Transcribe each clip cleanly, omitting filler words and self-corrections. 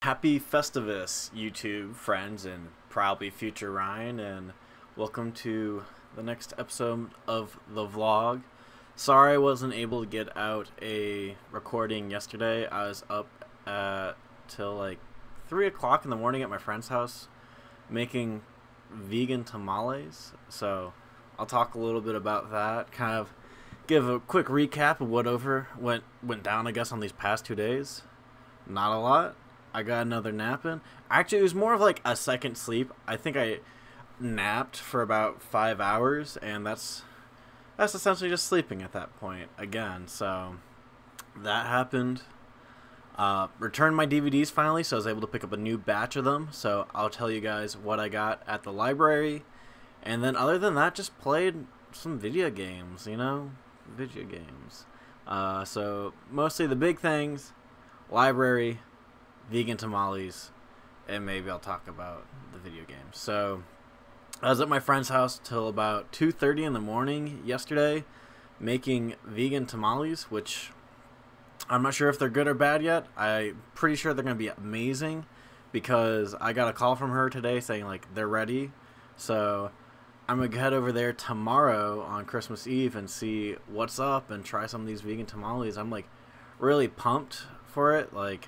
Happy Festivus, YouTube friends, and probably future Ryan, and welcome to the next episode of the vlog. Sorry I wasn't able to get out a recording yesterday. I was up till like 3 o'clock in the morning at my friend's house making vegan tamales. So I'll talk a little bit about that, kind of give a quick recap of whatever went down, I guess, on these past 2 days. Not a lot. I got another nap in. Actually, it was more of like a second sleep. I think I napped for about 5 hours, and that's essentially just sleeping at that point again. So that happened. Returned my DVDs finally, so I was able to pick up a new batch of them. So I'll tell you guys what I got at the library, and then other than that, just played some video games. Video games. So mostly the big things: library, vegan tamales, and maybe I'll talk about the video games. So I was at my friend's house till about 2:30 in the morning yesterday making vegan tamales, which I'm not sure if they're good or bad yet. I'm pretty sure they're going to be amazing because I got a call from her today saying like they're ready. So I'm going to head over there tomorrow on Christmas Eve and see what's up and try some of these vegan tamales. I'm like really pumped for it. Like,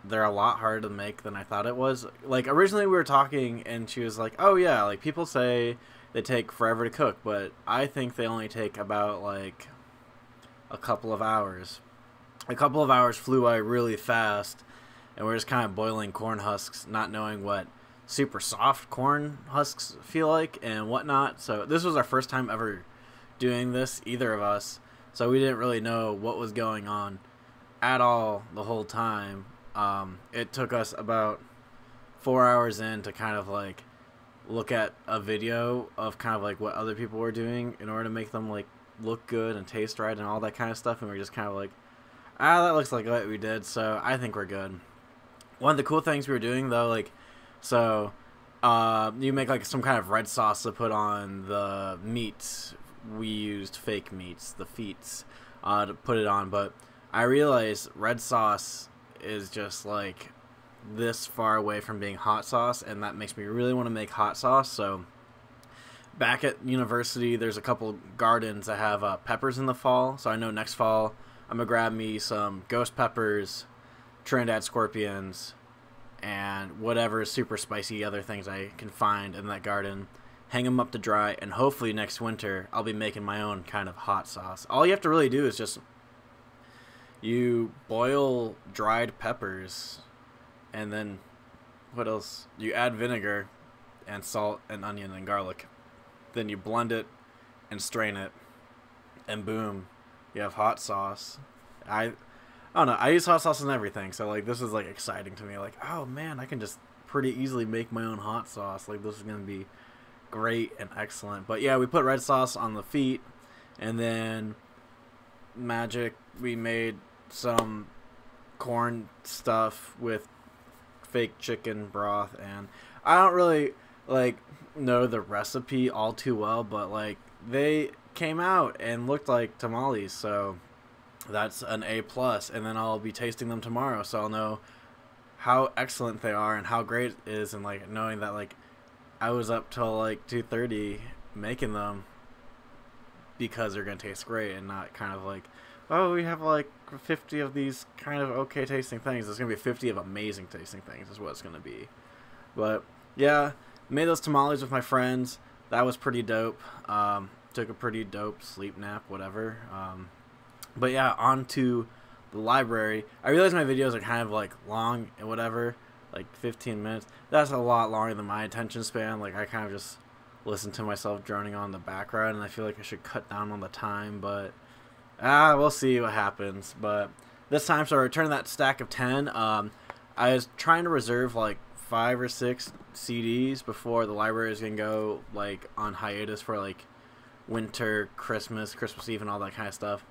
they're a lot harder to make than I thought it was. Like, originally we were talking and she was like, oh yeah, like people say they take forever to cook, but I think they only take about like a couple of hours. A couple of hours flew by really fast, and we're just kind of boiling corn husks, not knowing what super soft corn husks feel like and whatnot. So this was our first time ever doing this, either of us, so we didn't really know what was going on at all the whole time. It took us about 4 hours in to kind of like look at a video of kind of like what other people were doing in order to make them like look good and taste right and all that kind of stuff, and we're just kind of like, that looks like what we did, so I think we're good. One of the cool things we were doing though, like, so you make like some kind of red sauce to put on the meats. We used fake meats, the feets, to put it on, but I realized red sauce is just like this far away from being hot sauce, and that makes me really want to make hot sauce. So back at university, there's a couple gardens that have peppers in the fall, so I know next fall I'm gonna grab me some ghost peppers, Trinidad scorpions, and whatever super spicy other things I can find in that garden, hang them up to dry, and hopefully next winter I'll be making my own kind of hot sauce. All you have to really do is just you boil dried peppers, and then what else? You add vinegar and salt and onion and garlic. Then you blend it and strain it, and boom, you have hot sauce. I don't know, I use hot sauce in everything, so like this is like exciting to me. Like, oh man, I can just pretty easily make my own hot sauce. Like, this is gonna be great and excellent. But yeah, we put red sauce on the feet, and then we made some corn stuff with fake chicken broth, and I don't really like know the recipe all too well, but like they came out and looked like tamales, so that's an A plus. And then I'll be tasting them tomorrow, so I'll know how excellent they are and how great it is, and like knowing that like I was up till like 2:30 making them because they're gonna taste great, and not kind of like, oh, we have like 50 of these kind of okay tasting things. There's gonna be 50 of amazing tasting things is what it's gonna be. But yeah, made those tamales with my friends. That was pretty dope. Took a pretty dope sleep nap, whatever. But yeah, on to the library. I realize my videos are kind of like long and whatever, like 15 minutes. That's a lot longer than my attention span. Like, I kind of just listen to myself droning on in the background, and I feel like I should cut down on the time, but we'll see what happens. But this time, so I returned that stack of 10. I was trying to reserve like 5 or 6 CDs before the library is gonna go like on hiatus for like winter, Christmas Eve, and all that kind of stuff.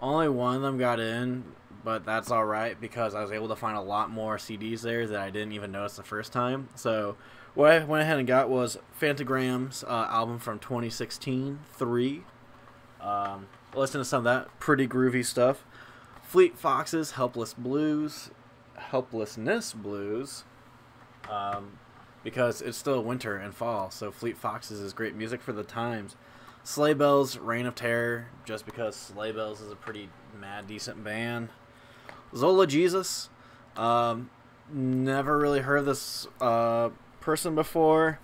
Only one of them got in, but that's alright because I was able to find a lot more CDs there that I didn't even notice the first time. So what I went ahead and got was Phantogram's album from 2016, 3. Listen to some of that pretty groovy stuff. Fleet Foxes, Helpless Blues, Helplessness Blues, because it's still winter and fall, so Fleet Foxes is great music for the times. Sleigh Bells, Reign of Terror, just because Sleigh Bells is a pretty mad decent band. Zola Jesus, never really heard of this person before.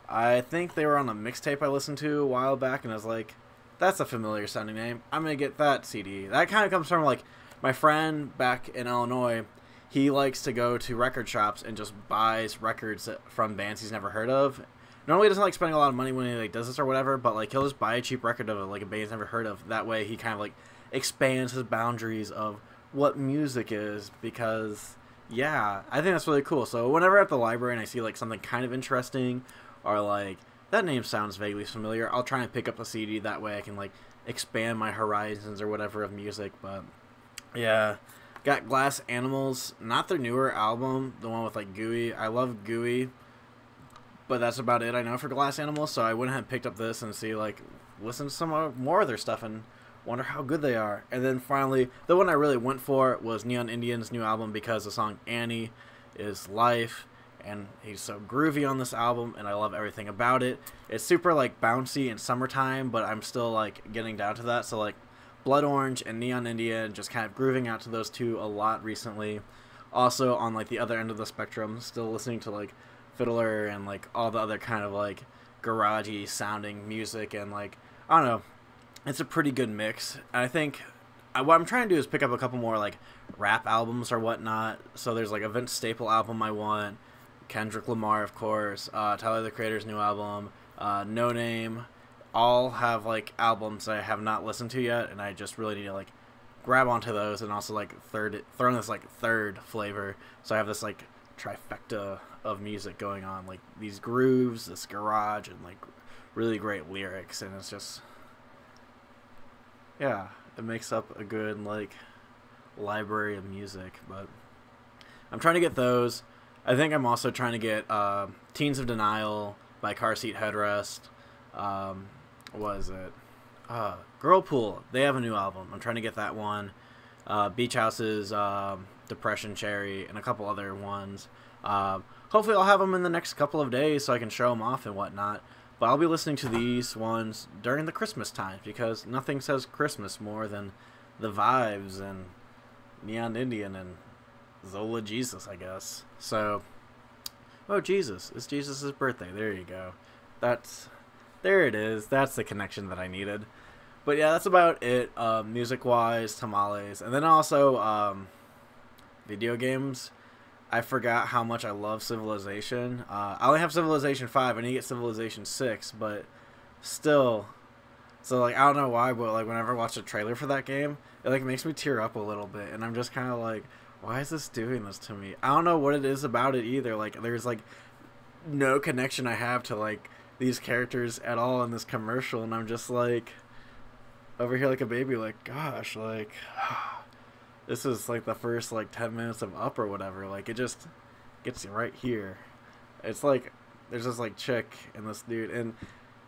I think they were on a mixtape I listened to a while back, and I was like, that's a familiar sounding name. I'm going to get that CD. That kind of comes from, like, my friend back in Illinois. He likes to go to record shops and just buys records from bands he's never heard of. Normally he doesn't like spending a lot of money when he like does this or whatever, but like he'll just buy a cheap record of like a band he's never heard of. That way he kind of like expands his boundaries of what music is, because yeah, I think that's really cool. So whenever at the library and I see like something kind of interesting or like that name sounds vaguely familiar, I'll try and pick up a CD. That way I can like expand my horizons or whatever of music. But yeah, got Glass Animals, not their newer album, the one with like Gooey. I love Gooey, but that's about it I know for Glass Animals, so I went ahead and picked up this and see like listen to some more of their stuff and wonder how good they are. And then finally, the one I really went for was Neon Indian's new album, because the song Annie is life, and he's so groovy on this album, and I love everything about it. It's super like bouncy and summertime, but I'm still like getting down to that. So like Blood Orange and Neon Indian, just kind of grooving out to those two a lot recently. Also on like the other end of the spectrum, still listening to like Fiddler and like all the other kind of like garagey sounding music, and like I don't know, it's a pretty good mix. And I think what I'm trying to do is pick up a couple more like rap albums or whatnot. So there's like a Vince Staple album I want, Kendrick Lamar of course, Tyler the Creator's new album, No Name, all have like albums I have not listened to yet, and I just really need to like grab onto those, and also like throw in this like third flavor, so I have this like trifecta of music going on, like these grooves, this garage, and like really great lyrics, and it's just yeah, it makes up a good like library of music. But I'm trying to get those. I think I'm also trying to get Teens of Denial by Car Seat Headrest. What is it? Girlpool. They have a new album. I'm trying to get that one. Beach House's Depression Cherry, and a couple other ones. Hopefully I'll have them in the next couple of days so I can show them off and whatnot. But I'll be listening to these ones during the Christmas time, because nothing says Christmas more than the vibes and Neon Indian and Zola Jesus, I guess. So, oh Jesus, it's Jesus' birthday. There you go. There it is. That's the connection that I needed. But yeah, that's about it, music-wise, Tamales. And then also, video games. I forgot how much I love Civilization. I only have Civilization 5. I need to get Civilization 6, but still. So, like, I don't know why, but, like, whenever I watch a trailer for that game, it, like, makes me tear up a little bit. And I'm just kind of like, why is this doing this to me? I don't know what it is about it either. Like, there's, like, no connection I have to, like, these characters at all in this commercial. And I'm just, like, over here like a baby, like, gosh, like, this is like the first like 10 minutes of Up or whatever. Like, it just gets you right here. It's like there's this like chick and this dude, and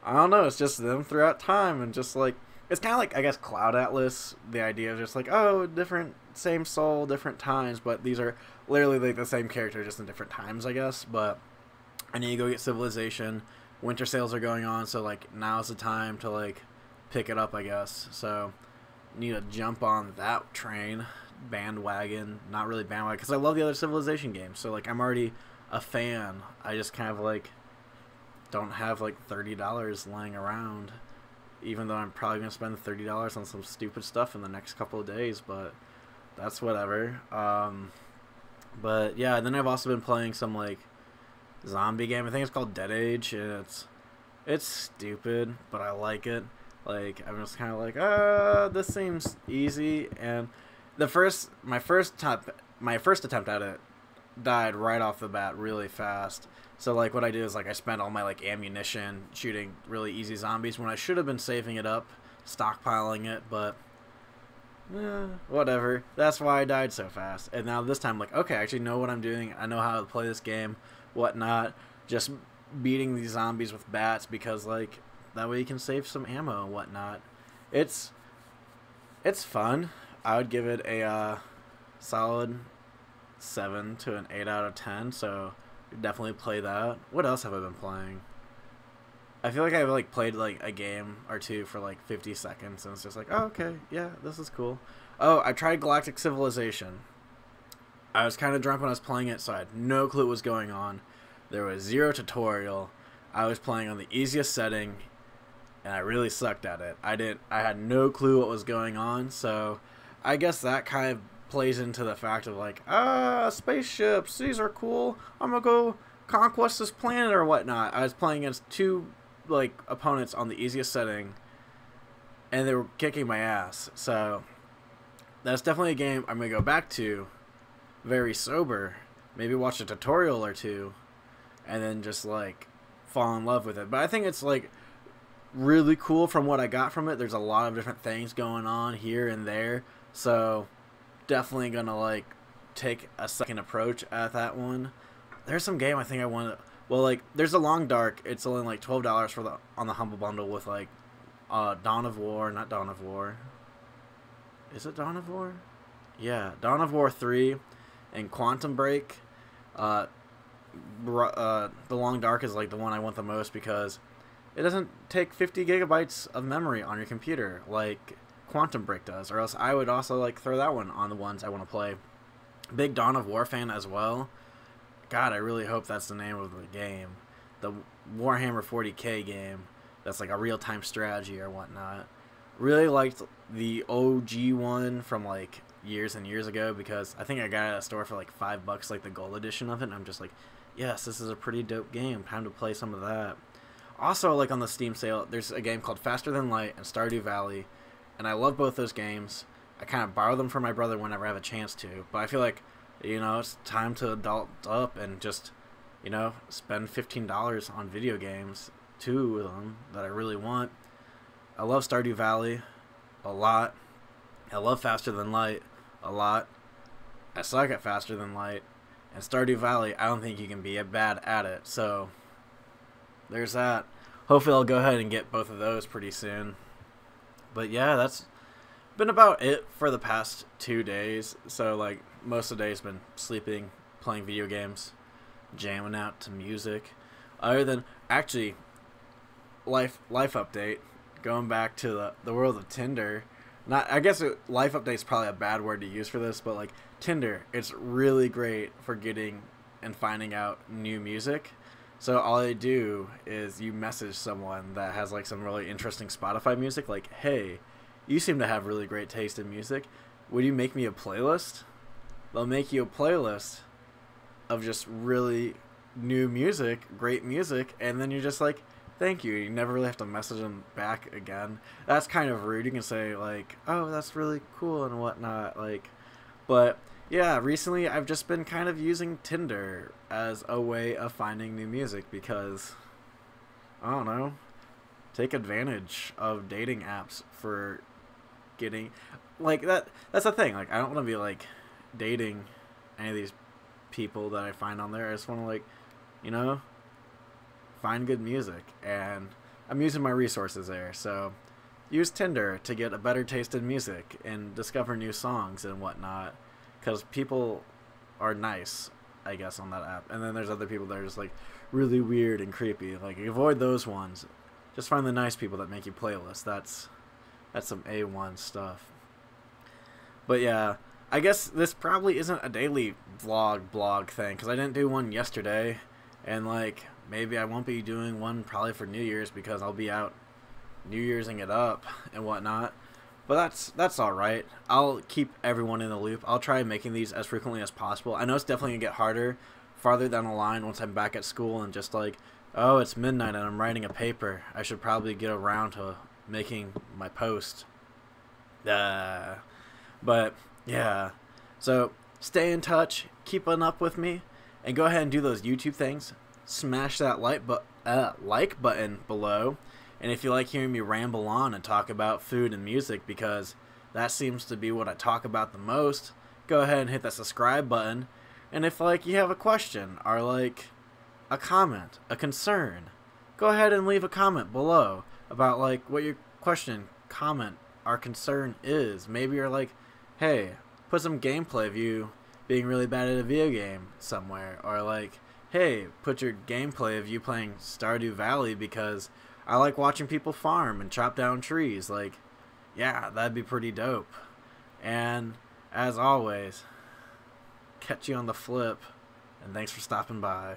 I don't know, it's just them throughout time, and just like it's kind of like, I guess, Cloud Atlas, the idea of just like, oh, different, same soul, different times, but these are literally like the same character just in different times, I guess. But I need to go get Civilization. Winter sales are going on, so like now's the time to like pick it up, I guess. So need to jump on that train, bandwagon. Not really bandwagon, because I love the other Civilization games, so like I'm already a fan. I just kind of like don't have like $30 lying around, even though I'm probably gonna spend $30 on some stupid stuff in the next couple of days, but that's whatever. But yeah, and then I've also been playing some like zombie game. I think it's called Dead Age, and it's stupid, but I like it. Like, I'm just kind of like, this seems easy. And my first attempt at it died right off the bat really fast. So like what I do is like I spend all my like ammunition shooting really easy zombies when I should have been saving it up, stockpiling it, but whatever. That's why I died so fast. And now this time, like, okay, I actually know what I'm doing. I know how to play this game, whatnot. Just beating these zombies with bats, because like that way you can save some ammo and whatnot. It's fun. I would give it a solid 7 to an 8 out of 10, so definitely play that. What else have I been playing? I feel like I've like played like a game or two for like 50 seconds and it's just like, oh, okay, yeah, this is cool. Oh, I tried Galactic Civilization. I was kind of drunk when I was playing it, so I had no clue what was going on. There was zero tutorial. I was playing on the easiest setting, and I really sucked at it. I had no clue what was going on, so I guess that kind of plays into the fact of like, spaceships, these are cool. I'm gonna go conquest this planet or whatnot. I was playing against two like opponents on the easiest setting, and they were kicking my ass. So that's definitely a game I'm gonna go back to, very sober. Maybe watch a tutorial or two, and then just like fall in love with it. But I think it's like really cool from what I got from it. There's a lot of different things going on here and there, so definitely gonna like take a second approach at that one. There's some game I think I want to. Well, like there's a Long Dark. It's only like $12 for the on the Humble Bundle with like Dawn of War, not Dawn of War. Is it Dawn of War? Yeah, Dawn of War 3 and Quantum Break. The Long Dark is like the one I want the most because it doesn't take 50 gigabytes of memory on your computer like Quantum Break does, or else I would also like throw that one on the ones I want to play. Big Dawn of War fan as well. God, I really hope that's the name of the game. The Warhammer 40k game that's like a real-time strategy or whatnot. Really liked the OG one from like years and years ago because I think I got it at a store for like $5, like the gold edition of it, and I'm just like, yes, this is a pretty dope game. Time to play some of that. Also, like on the Steam sale, there's a game called Faster Than Light and Stardew Valley, and I love both those games. I kind of borrow them from my brother whenever I have a chance to, but I feel like, you know, it's time to adult up and just, you know, spend $15 on video games, 2 of them that I really want. I love Stardew Valley a lot. I love Faster Than Light a lot. I suck at Faster Than Light. And Stardew Valley, I don't think you can be bad at it. So, there's that. Hopefully I'll go ahead and get both of those pretty soon. But yeah, that's been about it for the past 2 days. So, like, most of the day's been sleeping, playing video games, jamming out to music. Other than, actually, life update, going back to the world of Tinder. Not, I guess life update is probably a bad word to use for this, but like Tinder, it's really great for getting and finding out new music. So all I do is you message someone that has like some really interesting Spotify music, like, hey, you seem to have really great taste in music. Would you make me a playlist? They'll make you a playlist of just really new music, great music, and then you're just like, thank you. You never really have to message them back again. That's kind of rude. You can say like, oh, that's really cool and whatnot. Like, but yeah, recently I've just been kind of using Tinder as a way of finding new music because, I don't know, take advantage of dating apps for getting, like, that's the thing. Like, I don't want to be like dating any of these people that I find on there. I just want to, like, you know, find good music, and I'm using my resources there. So use Tinder to get a better taste in music and discover new songs and whatnot, because people are nice, I guess, on that app. And then there's other people that are just like really weird and creepy. Like, avoid those ones. Just find the nice people that make you playlists. That's some A1 stuff. But yeah, I guess this probably isn't a daily blog thing, because I didn't do one yesterday, and like maybe I won't be doing one probably for New Year's because I'll be out New Year'sing it up and whatnot. But that's all right. I'll keep everyone in the loop. I'll try making these as frequently as possible. I know it's definitely gonna get harder farther down the line once I'm back at school and just like, oh, it's midnight and I'm writing a paper. I should probably get around to making my post. But yeah, so stay in touch, keep on up with me, and go ahead and do those YouTube things. Smash that like button below. And if you like hearing me ramble on and talk about food and music, because that seems to be what I talk about the most, go ahead and hit that subscribe button. And if like you have a question or like a comment, a concern, go ahead and leave a comment below about like what your question, comment, or concern is. Maybe you're like, hey, put some gameplay of you being really bad at a video game somewhere, or like, hey, put your gameplay of you playing Stardew Valley because I like watching people farm and chop down trees. Like, yeah, that'd be pretty dope. And as always, catch you on the flip, and thanks for stopping by.